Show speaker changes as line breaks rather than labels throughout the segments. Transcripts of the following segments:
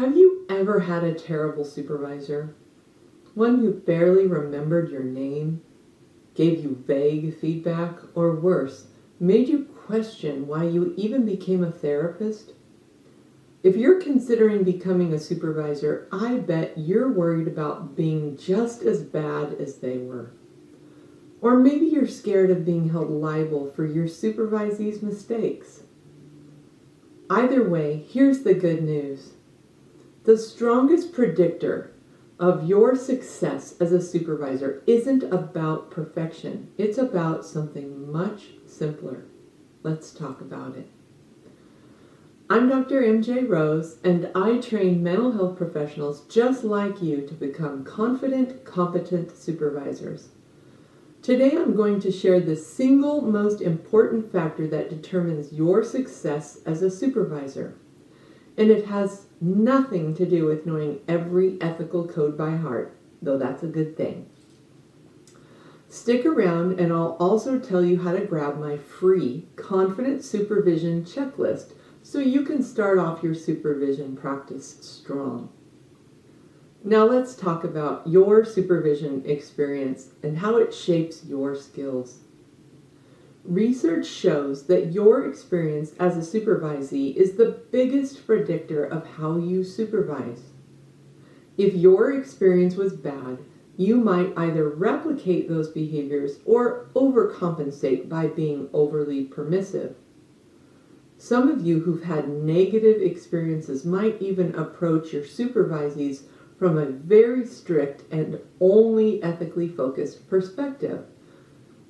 Have you ever had a terrible supervisor? One who barely remembered your name, gave you vague feedback, or worse, made you question why you even became a therapist? If you're considering becoming a supervisor, I bet you're worried about being just as bad as they were. Or maybe you're scared of being held liable for your supervisee's mistakes. Either way, here's the good news. The strongest predictor of your success as a supervisor isn't about perfection. It's about something much simpler. Let's talk about it. I'm Dr. MJ Rose, and I train mental health professionals just like you to become confident, competent supervisors. Today I'm going to share the single most important factor that determines your success as a supervisor. And it has nothing to do with knowing every ethical code by heart, though that's a good thing. Stick around and I'll also tell you how to grab my free Confident Supervision checklist so you can start off your supervision practice strong. Now let's talk about your supervision experience and how it shapes your skills. Research shows that your experience as a supervisee is the biggest predictor of how you supervise. If your experience was bad, you might either replicate those behaviors or overcompensate by being overly permissive. Some of you who've had negative experiences might even approach your supervisees from a very strict and only ethically focused perspective.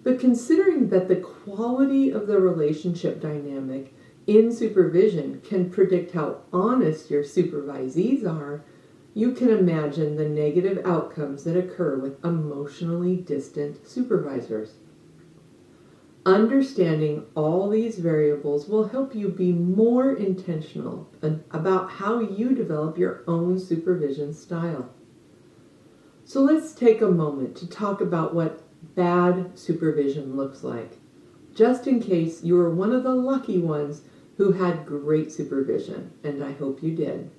But considering that the quality of the relationship dynamic in supervision can predict how honest your supervisees are, you can imagine the negative outcomes that occur with emotionally distant supervisors. Understanding all these variables will help you be more intentional about how you develop your own supervision style. So let's take a moment to talk about what bad supervision looks like, just in case you were one of the lucky ones who had great supervision, and I hope you did.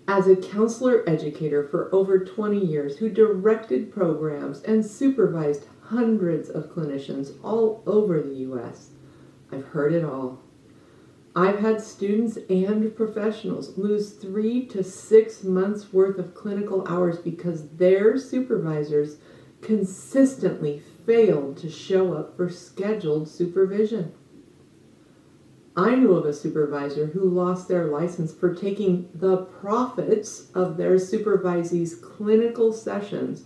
As a counselor educator for over 20 years who directed programs and supervised hundreds of clinicians all over the U.S., I've heard it all. I've had students and professionals lose 3 to 6 months worth of clinical hours because their supervisors consistently failed to show up for scheduled supervision. I knew of a supervisor who lost their license for taking the profits of their supervisee's clinical sessions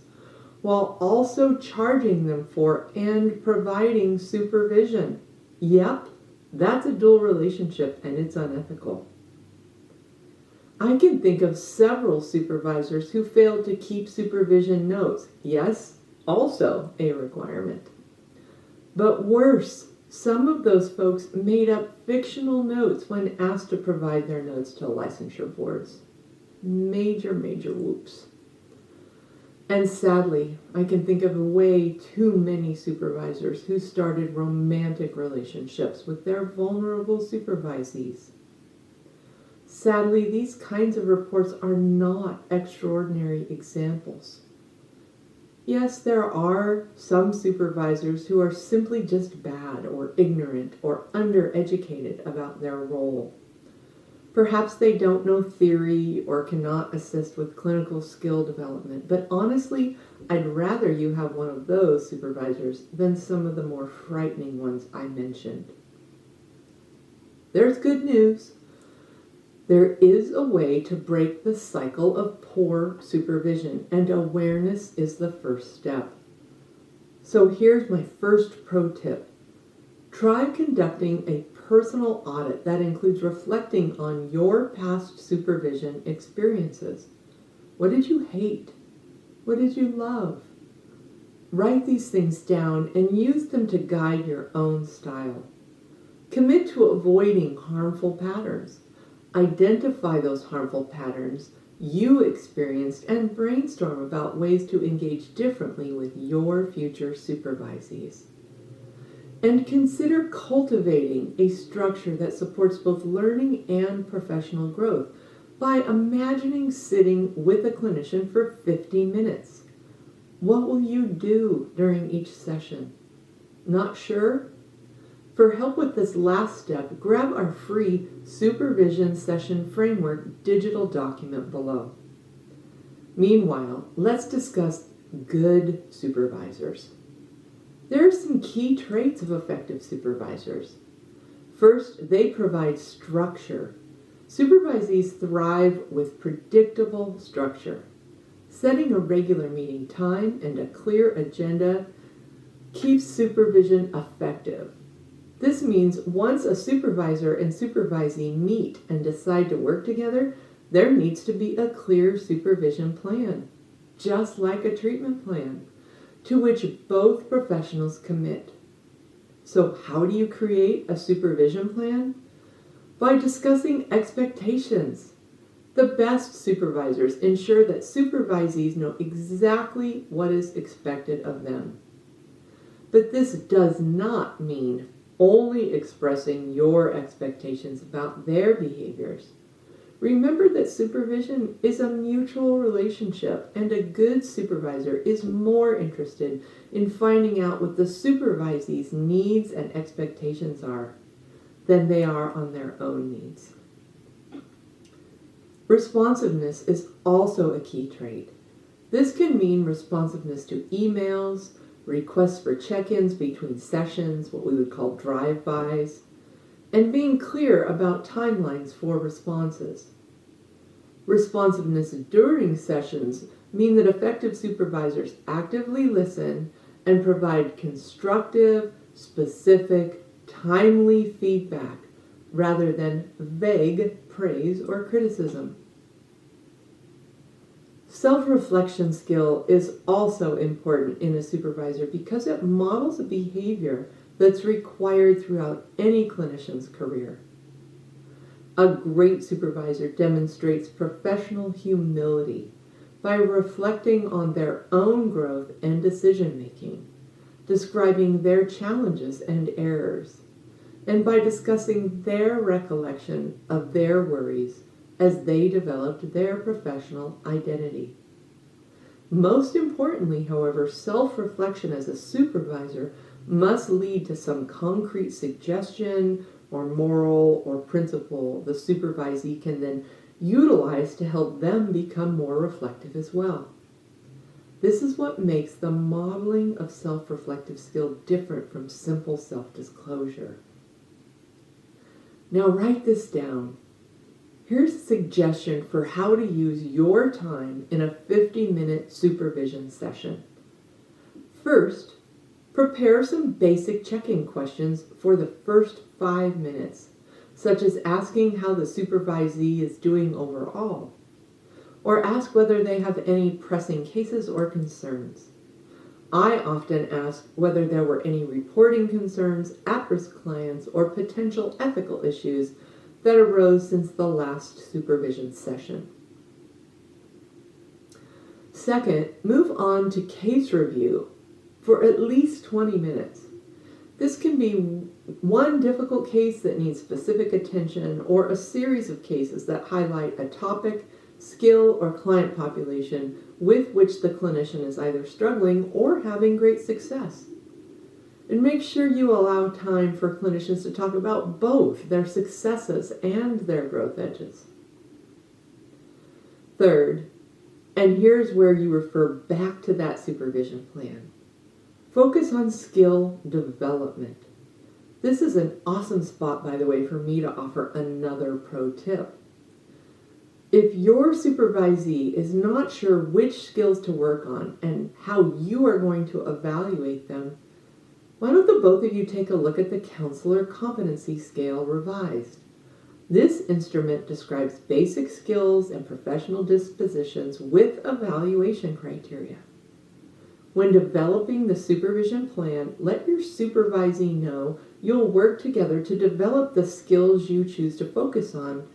while also charging them for and providing supervision. Yep, that's a dual relationship and it's unethical. I can think of several supervisors who failed to keep supervision notes. Yes, also a requirement. But worse, some of those folks made up fictional notes when asked to provide their notes to licensure boards. Major whoops. And sadly, I can think of way too many supervisors who started romantic relationships with their vulnerable supervisees. Sadly, these kinds of reports are not extraordinary examples. Yes, there are some supervisors who are simply just bad or ignorant or undereducated about their role. Perhaps they don't know theory or cannot assist with clinical skill development, but honestly, I'd rather you have one of those supervisors than some of the more frightening ones I mentioned. There's good news. There is a way to break the cycle of poor supervision, and awareness is the first step. So here's my first pro tip. Try conducting a personal audit that includes reflecting on your past supervision experiences. What did you hate? What did you love? Write these things down and use them to guide your own style. Commit to avoiding harmful patterns. Identify those harmful patterns you experienced and brainstorm about ways to engage differently with your future supervisees. And consider cultivating a structure that supports both learning and professional growth, by imagining sitting with a clinician for 50 minutes. What will you do during each session? Not sure? For help with this last step, grab our free Supervision Session Framework digital document below. Meanwhile, let's discuss good supervisors. There are some key traits of effective supervisors. First, they provide structure. Supervisees thrive with predictable structure. Setting a regular meeting time and a clear agenda keeps supervision effective. This means once a supervisor and supervisee meet and decide to work together, there needs to be a clear supervision plan, just like a treatment plan, to which both professionals commit. So how do you create a supervision plan? By discussing expectations. The best supervisors ensure that supervisees know exactly what is expected of them. But this does not mean only expressing your expectations about their behaviors. Remember that supervision is a mutual relationship, and a good supervisor is more interested in finding out what the supervisee's needs and expectations are than they are on their own needs. Responsiveness is also a key trait. This can mean responsiveness to emails, requests for check-ins between sessions, what we would call drive-bys, and being clear about timelines for responses. Responsiveness during sessions mean that effective supervisors actively listen and provide constructive, specific, timely feedback rather than vague praise or criticism. Self-reflection skill is also important in a supervisor because it models a behavior that's required throughout any clinician's career. A great supervisor demonstrates professional humility by reflecting on their own growth and decision-making, describing their challenges and errors, and by discussing their recollection of their worries as they developed their professional identity. Most importantly, however, self-reflection as a supervisor must lead to some concrete suggestion or moral or principle the supervisee can then utilize to help them become more reflective as well. This is what makes the modeling of self-reflective skill different from simple self-disclosure. Now write this down. Here's a suggestion for how to use your time in a 50-minute supervision session. First, prepare some basic check-in questions for the first 5 minutes, such as asking how the supervisee is doing overall, or ask whether they have any pressing cases or concerns. I often ask whether there were any reporting concerns, at-risk clients, or potential ethical issues that arose since the last supervision session. Second, move on to case review for at least 20 minutes. This can be one difficult case that needs specific attention or a series of cases that highlight a topic, skill, or client population with which the clinician is either struggling or having great success. And make sure you allow time for clinicians to talk about both their successes and their growth edges. Third, and here's where you refer back to that supervision plan, focus on skill development. This is an awesome spot, by the way, for me to offer another pro tip. If your supervisee is not sure which skills to work on and how you are going to evaluate them, why don't the both of you take a look at the Counselor Competency Scale Revised? This instrument describes basic skills and professional dispositions with evaluation criteria. When developing the supervision plan, let your supervisee know you'll work together to develop the skills you choose to focus on,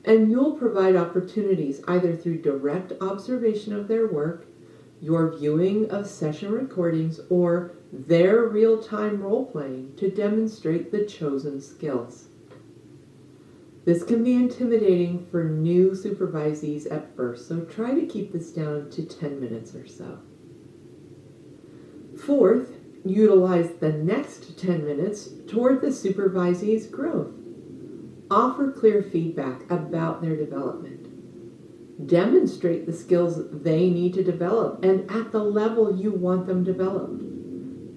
and you'll provide opportunities either through direct observation of their work, your viewing of session recordings, or their real-time role-playing to demonstrate the chosen skills. This can be intimidating for new supervisees at first, so try to keep this down to 10 minutes or so. Fourth, utilize the next 10 minutes toward the supervisee's growth. Offer clear feedback about their development. Demonstrate the skills they need to develop and at the level you want them developed.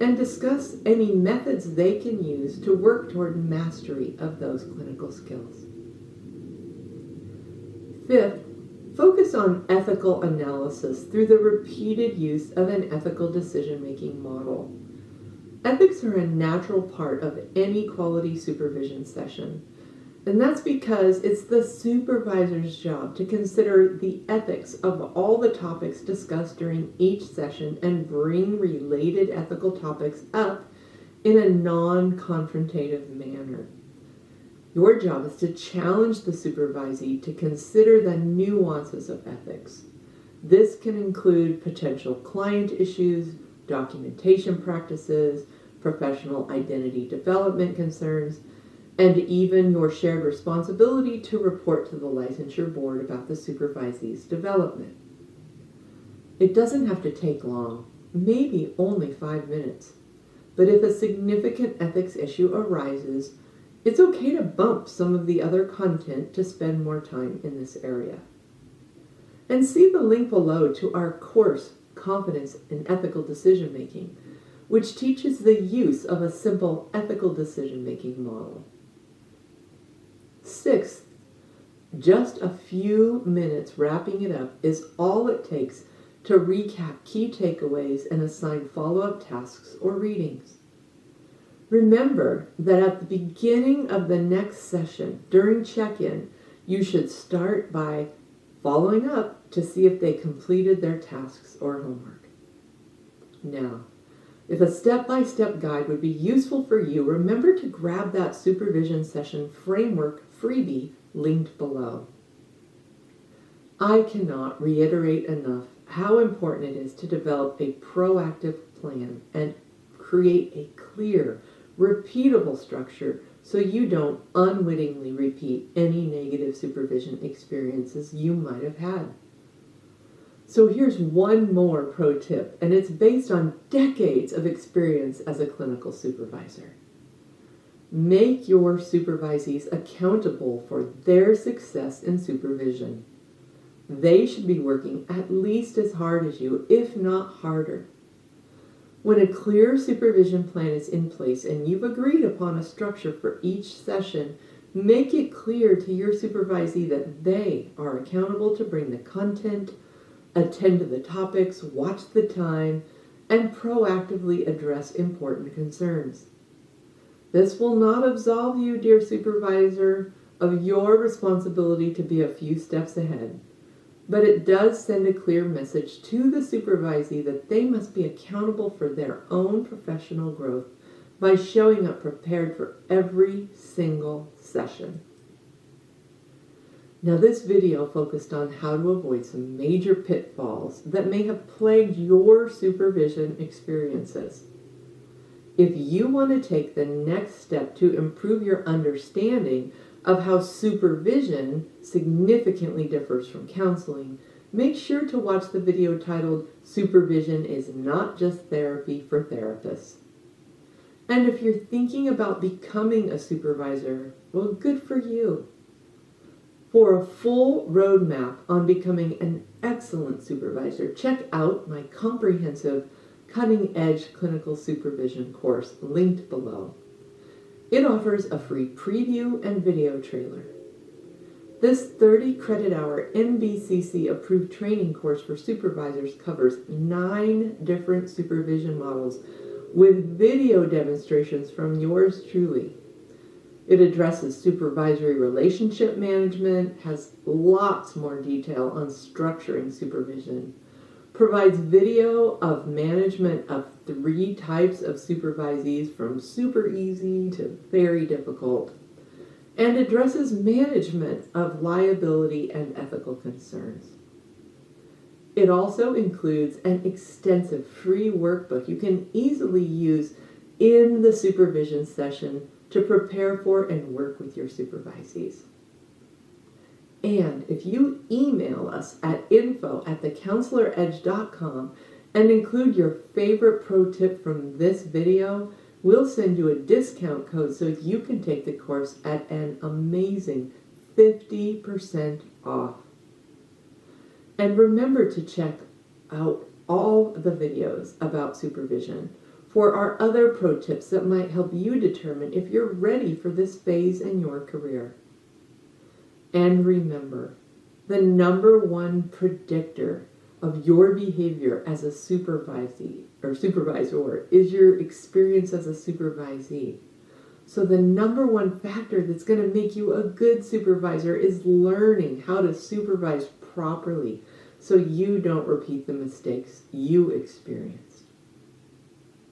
And discuss any methods they can use to work toward mastery of those clinical skills. Fifth, focus on ethical analysis through the repeated use of an ethical decision-making model. Ethics are a natural part of any quality supervision session, and that's because it's the supervisor's job to consider the ethics of all the topics discussed during each session and bring related ethical topics up in a non-confrontative manner. Your job is to challenge the supervisee to consider the nuances of ethics. This can include potential client issues, documentation practices, professional identity development concerns, and even your shared responsibility to report to the licensure board about the supervisee's development. It doesn't have to take long, maybe only 5 minutes. But if a significant ethics issue arises, it's okay to bump some of the other content to spend more time in this area. And see the link below to our course, Confidence in Ethical Decision Making, which teaches the use of a simple ethical decision-making model. Sixth, just a few minutes wrapping it up is all it takes to recap key takeaways and assign follow-up tasks or readings. Remember that at the beginning of the next session, during check-in, you should start by following up to see if they completed their tasks or homework. Now, if a step-by-step guide would be useful for you, remember to grab that supervision session framework freebie linked below. I cannot reiterate enough how important it is to develop a proactive plan and create a clear, repeatable structure so you don't unwittingly repeat any negative supervision experiences you might have had. So here's one more pro tip, and it's based on decades of experience as a clinical supervisor. Make your supervisees accountable for their success in supervision. They should be working at least as hard as you, if not harder. When a clear supervision plan is in place and you've agreed upon a structure for each session, make it clear to your supervisee that they are accountable to bring the content, attend to the topics, watch the time, and proactively address important concerns. This will not absolve you, dear supervisor, of your responsibility to be a few steps ahead, but it does send a clear message to the supervisee that they must be accountable for their own professional growth by showing up prepared for every single session. Now, this video focused on how to avoid some major pitfalls that may have plagued your supervision experiences. If you want to take the next step to improve your understanding of how supervision significantly differs from counseling, make sure to watch the video titled "Supervision is Not Just Therapy for Therapists." And if you're thinking about becoming a supervisor, well, good for you. For a full roadmap on becoming an excellent supervisor, check out my comprehensive cutting-edge clinical supervision course linked below. It offers a free preview and video trailer. This 30 credit hour NBCC approved training course for supervisors covers 9 different supervision models with video demonstrations from yours truly. It addresses supervisory relationship management, has lots more detail on structuring supervision, provides video of management of 3 types of supervisees from super easy to very difficult, and addresses management of liability and ethical concerns. It also includes an extensive free workbook you can easily use in the supervision session to prepare for and work with your supervisees. And if you email us at info@thecounseloredge.com and include your favorite pro tip from this video, we'll send you a discount code so you can take the course at an amazing 50% off. And remember to check out all the videos about supervision for our other pro tips that might help you determine if you're ready for this phase in your career. And remember, the number one predictor of your behavior as a supervisee or supervisor is your experience as a supervisee. So the number one factor that's going to make you a good supervisor is learning how to supervise properly so you don't repeat the mistakes you experience.